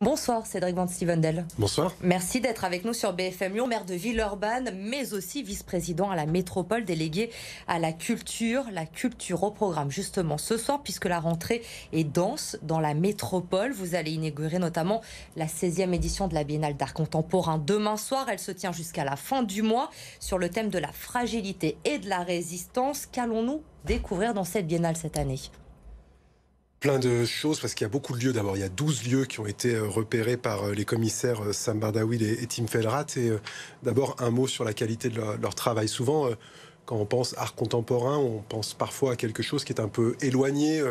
Bonsoir Cédric Van Stevendel. Bonsoir. Merci d'être avec nous sur BFM Lyon, maire de Villeurbanne, mais aussi vice-président à la métropole, délégué à la culture au programme justement ce soir, puisque la rentrée est dense dans la métropole. Vous allez inaugurer notamment la 16e édition de la Biennale d'art contemporain demain soir. Elle se tient jusqu'à la fin du mois sur le thème de la fragilité et de la résistance. Qu'allons-nous découvrir dans cette Biennale cette année ? Plein de choses, parce qu'il y a beaucoup de lieux. D'abord, il y a 12 lieux qui ont été repérés par les commissaires Sam Bardawil et Tim Felrat. Et d'abord, un mot sur la qualité de leur travail. Souvent, quand on pense art contemporain, on pense parfois à quelque chose qui est un peu éloigné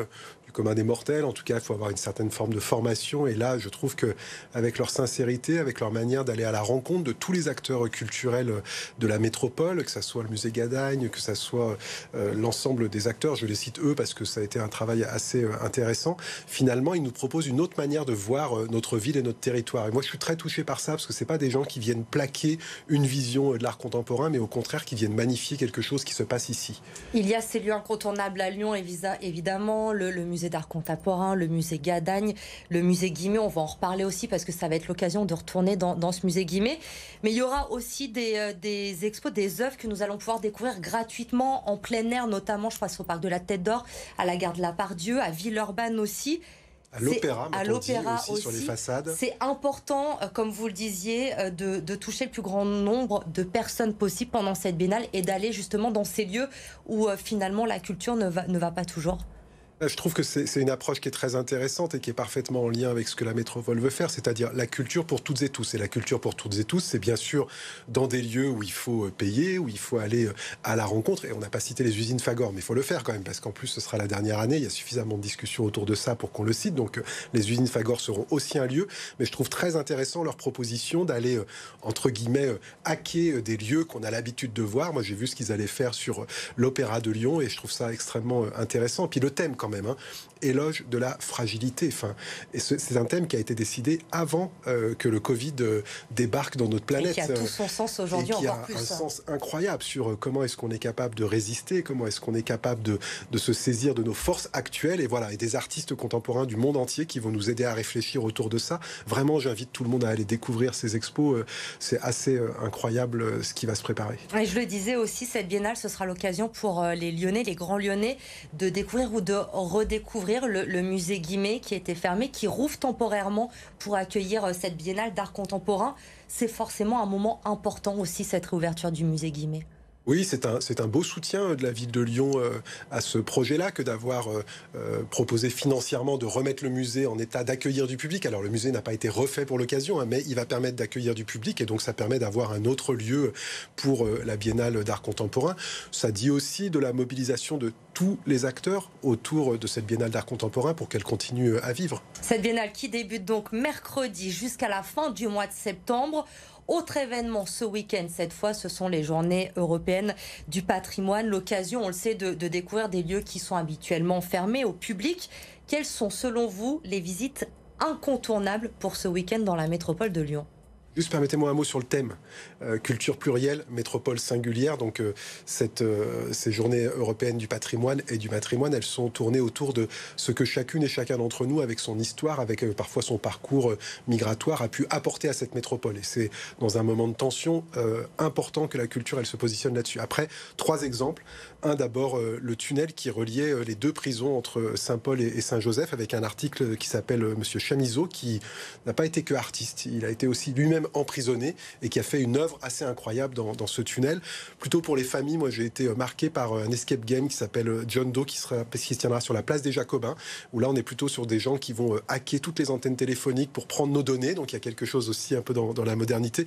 du commun des mortels. En tout cas, il faut avoir une certaine forme de formation. Et là, je trouve qu'avec leur sincérité, avec leur manière d'aller à la rencontre de tous les acteurs culturels de la métropole, que ce soit le musée Gadagne, que ce soit l'ensemble des acteurs, je les cite eux parce que ça a été un travail assez intéressant, finalement, ils nous proposent une autre manière de voir notre ville et notre territoire. Et moi, je suis très touché par ça, parce que ce n'est pas des gens qui viennent plaquer une vision de l'art contemporain, mais au contraire, qui viennent magnifier quelque chose qui se passe ici. Il y a ces lieux incontournables à Lyon, évidemment, le musée d'art contemporain, le musée Gadagne, le musée Guimet. On va en reparler aussi parce que ça va être l'occasion de retourner dans ce musée Guimet. Mais il y aura aussi des expos, des œuvres que nous allons pouvoir découvrir gratuitement en plein air, notamment, je pense au parc de la Tête d'Or, à la gare de la Part-Dieu, à Villeurbanne aussi. À l'opéra aussi, sur les façades. C'est important, comme vous le disiez, de toucher le plus grand nombre de personnes possible pendant cette biennale et d'aller justement dans ces lieux où finalement la culture ne va pas toujours. Je trouve que c'est une approche qui est très intéressante et qui est parfaitement en lien avec ce que la métropole veut faire, c'est-à-dire la culture pour toutes et tous. Et la culture pour toutes et tous, c'est bien sûr dans des lieux où il faut payer, où il faut aller à la rencontre. Et on n'a pas cité les usines Fagor, mais il faut le faire quand même, parce qu'en plus, ce sera la dernière année. Il y a suffisamment de discussions autour de ça pour qu'on le cite. Donc les usines Fagor seront aussi un lieu. Mais je trouve très intéressant leur proposition d'aller, entre guillemets, hacker des lieux qu'on a l'habitude de voir. Moi, j'ai vu ce qu'ils allaient faire sur l'Opéra de Lyon et je trouve ça extrêmement intéressant. Puis le thème, quand même, éloge de la fragilité. Enfin, et c'est un thème qui a été décidé avant que le Covid débarque dans notre planète. Et qui a tout son sens aujourd'hui, encore plus. Qui a un sens incroyable sur comment est-ce qu'on est capable de résister, comment est-ce qu'on est capable de se saisir de nos forces actuelles. Et voilà, et des artistes contemporains du monde entier qui vont nous aider à réfléchir autour de ça. Vraiment, j'invite tout le monde à aller découvrir ces expos. C'est assez incroyable ce qui va se préparer. Et je le disais aussi, cette biennale, ce sera l'occasion pour les Lyonnais, les grands Lyonnais, de découvrir ou de redécouvrir le musée Guimet qui était fermé, qui rouvre temporairement pour accueillir cette biennale d'art contemporain. C'est forcément un moment important aussi, cette réouverture du musée Guimet. Oui, c'est un beau soutien de la ville de Lyon à ce projet-là que d'avoir proposé financièrement de remettre le musée en état d'accueillir du public. Alors le musée n'a pas été refait pour l'occasion, mais il va permettre d'accueillir du public et donc ça permet d'avoir un autre lieu pour la Biennale d'art contemporain. Ça dit aussi de la mobilisation de tous les acteurs autour de cette Biennale d'art contemporain pour qu'elle continue à vivre. Cette Biennale qui débute donc mercredi jusqu'à la fin du mois de septembre. Autre événement ce week-end, cette fois, ce sont les journées européennes du patrimoine. L'occasion, on le sait, de découvrir des lieux qui sont habituellement fermés au public. Quelles sont, selon vous, les visites incontournables pour ce week-end dans la métropole de Lyon ? Juste permettez-moi un mot sur le thème. Culture plurielle, métropole singulière. Donc ces journées européennes du patrimoine et du matrimoine, elles sont tournées autour de ce que chacune et chacun d'entre nous, avec son histoire, avec parfois son parcours migratoire, a pu apporter à cette métropole. Et c'est dans un moment de tension important que la culture, elle se positionne là-dessus. Après, 3 exemples. Un, d'abord, le tunnel qui reliait les 2 prisons entre Saint-Paul et Saint-Joseph, avec un article qui s'appelle Monsieur Chamizo, qui n'a pas été que artiste. Il a été aussi lui-même emprisonné et qui a fait une œuvre assez incroyable dans ce tunnel. Plutôt pour les familles, moi j'ai été marqué par un escape game qui s'appelle John Doe qui se tiendra sur la place des Jacobins, où là on est plutôt sur des gens qui vont hacker toutes les antennes téléphoniques pour prendre nos données, donc il y a quelque chose aussi un peu dans la modernité.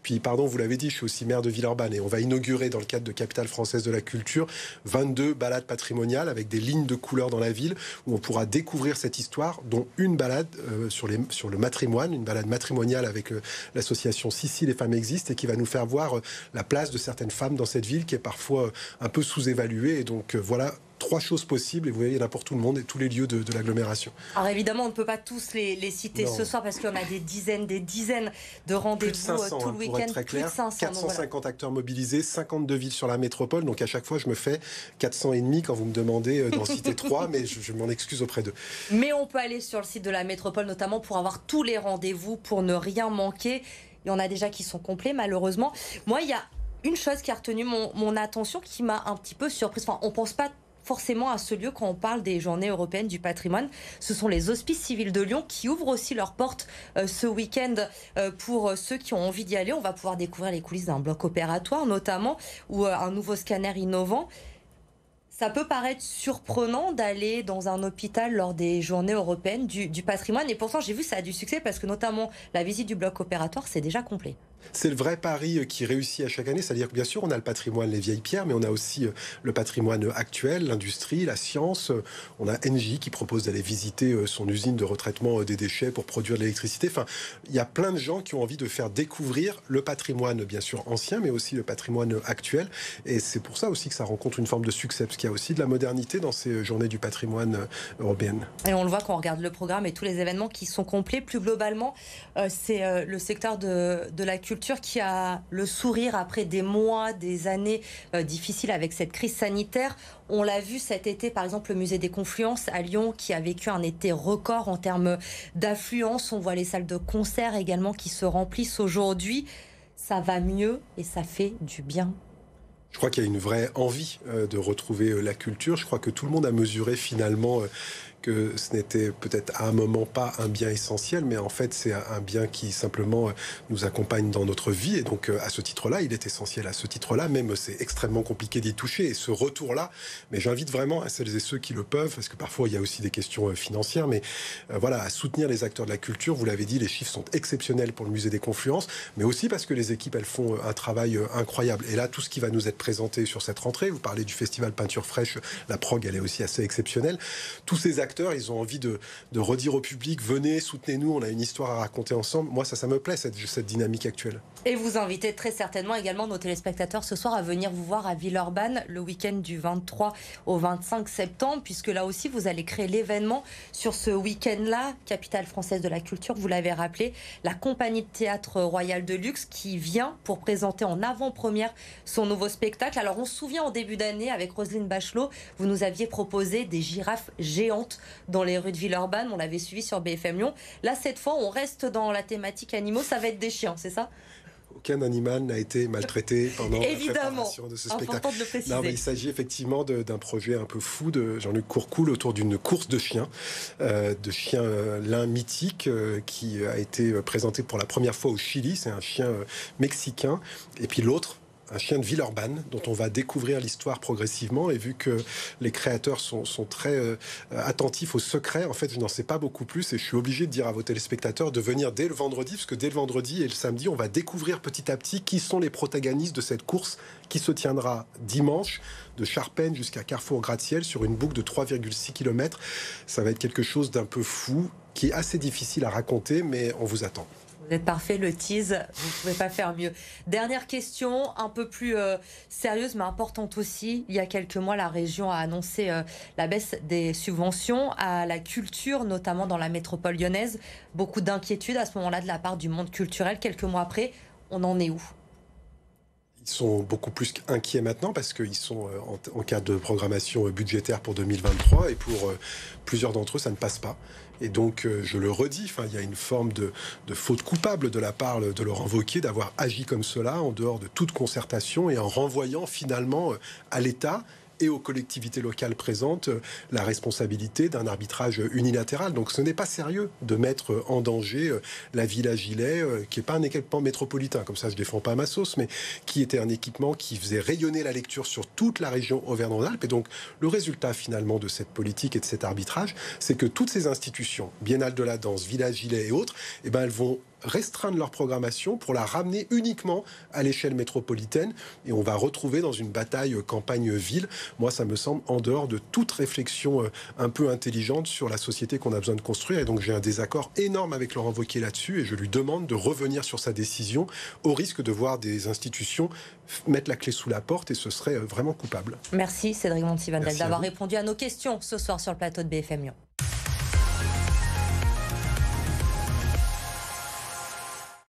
Puis pardon, vous l'avez dit, je suis aussi maire de Villeurbanne et on va inaugurer dans le cadre de Capitale Française de la Culture 22 balades patrimoniales avec des lignes de couleurs dans la ville où on pourra découvrir cette histoire, dont une balade sur le matrimoine, une balade matrimoniale avec l'association Si les femmes existent et qui va nous faire voir la place de certaines femmes dans cette ville qui est parfois un peu sous-évaluée. Et donc voilà 3 choses possibles et vous voyez, il y en a pour tout le monde et tous les lieux de l'agglomération. Alors évidemment, on ne peut pas tous les citer ce soir parce qu'il y en a des dizaines de rendez-vous tout le week-end. Plus de 500, 450 acteurs mobilisés, 52 villes sur la métropole. Donc à chaque fois, je me fais 400 et demi quand vous me demandez d'en citer 3, mais je m'en excuse auprès d'eux. Mais on peut aller sur le site de la métropole notamment pour avoir tous les rendez-vous, pour ne rien manquer. Il y en a déjà qui sont complets malheureusement. Moi, il y a une chose qui a retenu mon attention, qui m'a un petit peu surprise. Enfin, on ne pense pas forcément à ce lieu quand on parle des Journées européennes du patrimoine. Ce sont les Hospices civils de Lyon qui ouvrent aussi leurs portes ce week-end pour ceux qui ont envie d'y aller. On va pouvoir découvrir les coulisses d'un bloc opératoire notamment, ou un nouveau scanner innovant. Ça peut paraître surprenant d'aller dans un hôpital lors des Journées européennes du patrimoine. Et pourtant, j'ai vu ça a du succès parce que notamment la visite du bloc opératoire, c'est déjà complet. C'est le vrai pari qui réussit à chaque année. C'est-à-dire que bien sûr, on a le patrimoine, les vieilles pierres, mais on a aussi le patrimoine actuel, l'industrie, la science. On a Engie qui propose d'aller visiter son usine de retraitement des déchets pour produire de l'électricité. Enfin, il y a plein de gens qui ont envie de faire découvrir le patrimoine, bien sûr, ancien, mais aussi le patrimoine actuel. Et c'est pour ça aussi que ça rencontre une forme de succès, parce qu'il y a aussi de la modernité dans ces journées du patrimoine européennes. Et on le voit quand on regarde le programme et tous les événements qui sont complets. Plus globalement, c'est le secteur de la culture qui a le sourire après des mois, des années difficiles avec cette crise sanitaire. On l'a vu cet été, par exemple, le musée des Confluences à Lyon qui a vécu un été record en termes d'affluence. On voit les salles de concert également qui se remplissent aujourd'hui. Ça va mieux et ça fait du bien. Je crois qu'il y a une vraie envie de retrouver la culture. Je crois que tout le monde a mesuré finalement que ce n'était peut-être à un moment pas un bien essentiel, mais en fait c'est un bien qui simplement nous accompagne dans notre vie. Et donc à ce titre-là, il est essentiel. À ce titre-là, même c'est extrêmement compliqué d'y toucher. Et ce retour-là, mais j'invite vraiment à celles et ceux qui le peuvent, parce que parfois il y a aussi des questions financières, mais voilà, à soutenir les acteurs de la culture. Vous l'avez dit, les chiffres sont exceptionnels pour le musée des Confluences, mais aussi parce que les équipes, elles font un travail incroyable. Et là, tout ce qui va nous être présenté sur cette rentrée, vous parlez du festival Peinture Fraîche, la prog, elle est aussi assez exceptionnelle. Tous ces acteurs, ils ont envie de redire au public, venez, soutenez-nous, on a une histoire à raconter ensemble. Moi, ça me plaît, cette dynamique actuelle. Et vous invitez très certainement également nos téléspectateurs ce soir à venir vous voir à Villeurbanne le week-end du 23 au 25 septembre, puisque là aussi, vous allez créer l'événement sur ce week-end-là, capitale française de la culture, vous l'avez rappelé, la compagnie de théâtre Royal de Luxe qui vient pour présenter en avant-première son nouveau spectacle. Alors, on se souvient en début d'année, avec Roselyne Bachelot, vous nous aviez proposé des girafes géantes dans les rues de Villeurbanne. On l'avait suivi sur BFM Lyon. Là, cette fois, on reste dans la thématique animaux. Ça va être des chiens, c'est ça ? Aucun animal n'a été maltraité pendant la préparation de ce spectacle. De le préciser. Non, mais il s'agit effectivement d'un projet un peu fou de Jean-Luc Courcoul autour d'une course de chiens l'un mythique qui a été présenté pour la première fois au Chili. C'est un chien mexicain. Et puis l'autre, un chien de Villeurbanne, dont on va découvrir l'histoire progressivement. Et vu que les créateurs sont très attentifs aux secrets, en fait, je n'en sais pas beaucoup plus. Et je suis obligé de dire à vos téléspectateurs de venir dès le vendredi, parce que dès le vendredi et le samedi, on va découvrir petit à petit qui sont les protagonistes de cette course qui se tiendra dimanche, de Charpennes jusqu'à Carrefour-Gratte-Ciel, sur une boucle de 3,6 km. Ça va être quelque chose d'un peu fou, qui est assez difficile à raconter, mais on vous attend. Vous êtes parfait, le tease, vous ne pouvez pas faire mieux. Dernière question, un peu plus sérieuse mais importante aussi. Il y a quelques mois, la région a annoncé la baisse des subventions à la culture, notamment dans la métropole lyonnaise. Beaucoup d'inquiétudes à ce moment-là de la part du monde culturel. Quelques mois après, on en est où ? Ils sont beaucoup plus inquiets maintenant parce qu'ils sont en cas de programmation budgétaire pour 2023 et pour plusieurs d'entre eux, ça ne passe pas. Et donc, je le redis, il y a une forme de faute coupable de la part de Laurent Wauquiez d'avoir agi comme cela en dehors de toute concertation et en renvoyant finalement à l'État et aux collectivités locales présentes la responsabilité d'un arbitrage unilatéral. Donc ce n'est pas sérieux de mettre en danger la Villa Gilet, qui n'est pas un équipement métropolitain, comme ça je ne défends pas ma sauce, mais qui était un équipement qui faisait rayonner la lecture sur toute la région Auvergne-Rhône-Alpes. Et donc le résultat finalement de cette politique et de cet arbitrage, c'est que toutes ces institutions, Biennale de la danse, Villa Gilet et autres, elles vont restreindre leur programmation pour la ramener uniquement à l'échelle métropolitaine. Et on va retrouver dans une bataille campagne-ville. Moi, ça me semble en dehors de toute réflexion un peu intelligente sur la société qu'on a besoin de construire. Et donc, j'ai un désaccord énorme avec Laurent Wauquiez là-dessus. Et je lui demande de revenir sur sa décision au risque de voir des institutions mettre la clé sous la porte. Et ce serait vraiment coupable. Merci Cédric Montivandel d'avoir répondu à nos questions ce soir sur le plateau de BFM Lyon.